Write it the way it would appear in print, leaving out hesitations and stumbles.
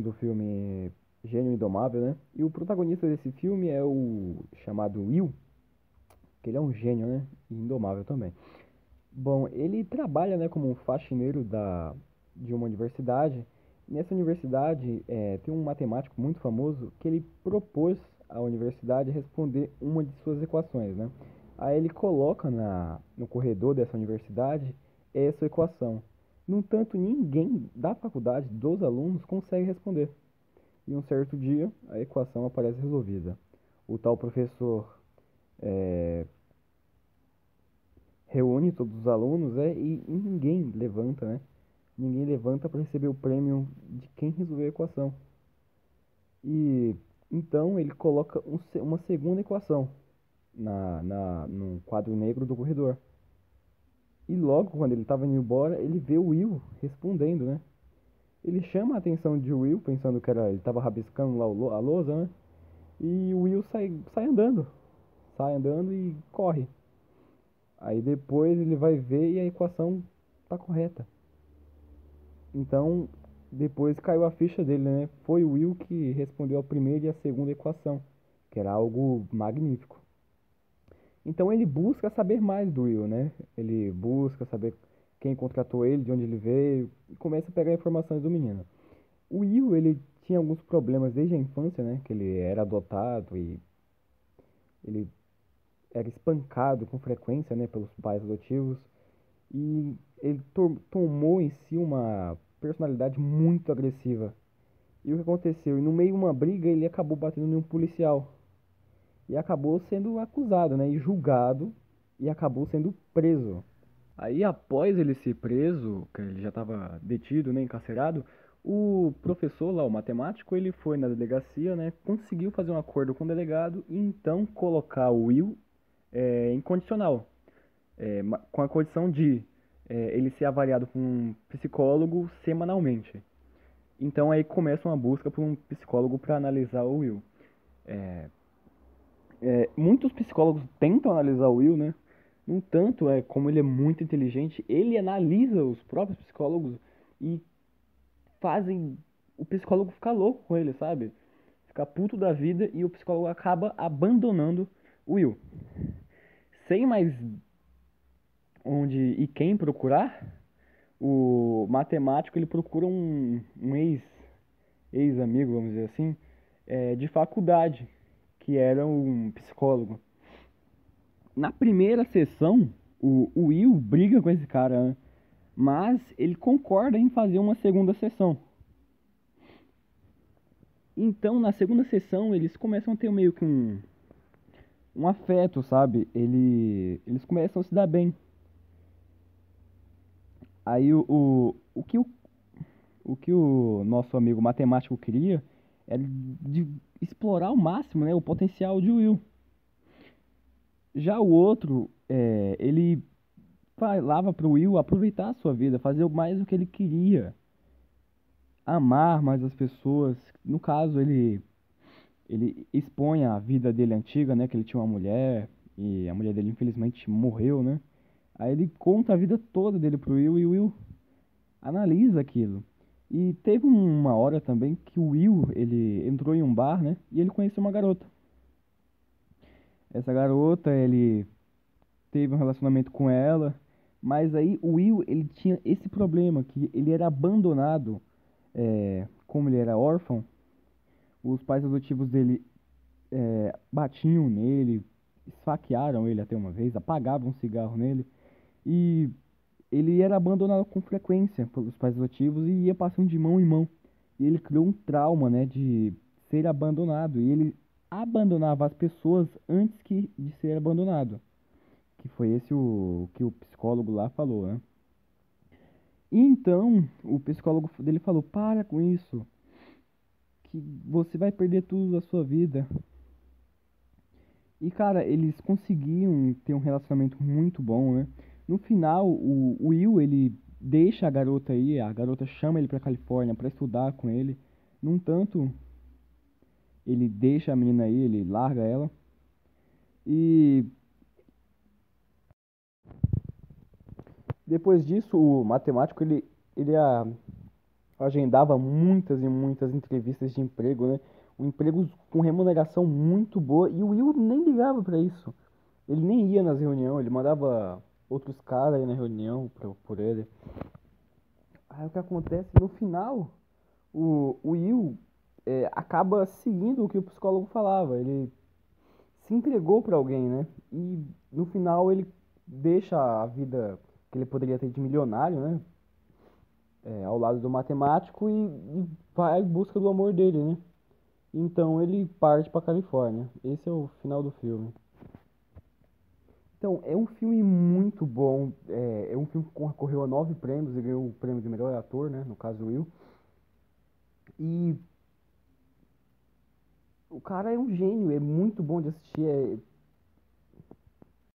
do filme Gênio Indomável, né? E o protagonista desse filme é o chamado Will, que ele é um gênio, né? E indomável também. Bom, ele trabalha, né, como um faxineiro de uma universidade. Nessa universidade tem um matemático muito famoso que ele propôs à universidade responder uma de suas equações, né? Aí ele coloca no corredor dessa universidade essa equação. No entanto, ninguém da faculdade, dos alunos, consegue responder. E um certo dia, a equação aparece resolvida. O tal professor reúne todos os alunos e ninguém levanta, né? Ninguém levanta para receber o prêmio de quem resolveu a equação. E então ele coloca uma segunda equação no quadro negro do corredor. E logo quando ele estava indo embora, ele vê o Will respondendo, né? Ele chama a atenção de Will, pensando que ele estava rabiscando lá a lousa, né? E o Will sai andando e corre. Aí depois ele vai ver e a equação tá correta. Então, depois caiu a ficha dele, né? Foi o Will que respondeu a primeira e a segunda equação, que era algo magnífico. Então ele busca saber mais do Will, né? Ele busca saber quem contratou ele, de onde ele veio, e começa a pegar informações do menino. O Will, ele tinha alguns problemas desde a infância, né? Que ele era adotado e ele era espancado com frequência, né? Pelos pais adotivos. E ele tomou em si uma personalidade muito agressiva. E o que aconteceu? E no meio de uma briga, ele acabou batendo em um policial. E acabou sendo acusado, né? E julgado. E acabou sendo preso. Aí, após ele ser preso, que ele já estava detido, né? Encarcerado, o professor lá, o matemático, ele foi na delegacia, né? Conseguiu fazer um acordo com o delegado e então colocar o Will em condicional. Com a condição de ele ser avaliado por um psicólogo semanalmente. Então aí começa uma busca por um psicólogo para analisar o Will. Muitos psicólogos tentam analisar o Will, né? No entanto, como ele é muito inteligente, ele analisa os próprios psicólogos e fazem o psicólogo ficar louco com ele, sabe? Ficar puto da vida e o psicólogo acaba abandonando o Will. Sem mais onde e quem procurar, o matemático ele procura um ex-amigo, vamos dizer assim, de faculdade, que era um psicólogo. Na primeira sessão, o Will briga com esse cara, né? Mas ele concorda em fazer uma segunda sessão. Então, na segunda sessão, eles começam a ter meio que um afeto, sabe? Eles começam a se dar bem. Aí o que o nosso amigo matemático queria era de explorar ao máximo, né, o potencial de Will. Já o outro, ele falava pro Will aproveitar a sua vida, fazer mais o que ele queria, amar mais as pessoas. No caso, ele expõe a vida dele antiga, né, que ele tinha uma mulher e a mulher dele infelizmente morreu, né? Aí ele conta a vida toda dele pro Will e o Will analisa aquilo. E teve uma hora também que o Will, ele entrou em um bar, né? E ele conheceu uma garota. Essa garota, ele teve um relacionamento com ela, mas aí o Will, ele tinha esse problema, que ele era abandonado, como ele era órfão, os pais adotivos dele batiam nele, esfaquearam ele até uma vez, apagavam um cigarro nele, e ele era abandonado com frequência pelos pais adotivos e ia passando de mão em mão. E ele criou um trauma, né, de ser abandonado. E ele abandonava as pessoas antes de ser abandonado. Que foi esse o que o psicólogo lá falou, né? E então, o psicólogo dele falou: para com isso, que você vai perder tudo da sua vida. E cara, eles conseguiam ter um relacionamento muito bom, né? No final, o Will, ele deixa a garota aí, a garota chama ele pra Califórnia pra estudar com ele. No entanto, ele deixa a menina aí, ele larga ela. E depois disso, o matemático, ele ia agendava muitas e muitas entrevistas de emprego, né? Um emprego com remuneração muito boa e o Will nem ligava pra isso. Ele nem ia nas reuniões, ele mandava outros caras ir na reunião por ele. Aí o que acontece no final, o Will acaba seguindo o que o psicólogo falava. Ele se entregou pra alguém, né? E no final ele deixa a vida que ele poderia ter de milionário, né? Ao lado do matemático e vai em busca do amor dele, né? Então ele parte pra Califórnia. Esse é o final do filme. Então, é um filme muito bom. É um filme que concorreu a 9 prêmios e ganhou o prêmio de melhor ator, né? No caso, o Will. E o cara é um gênio, é muito bom de assistir.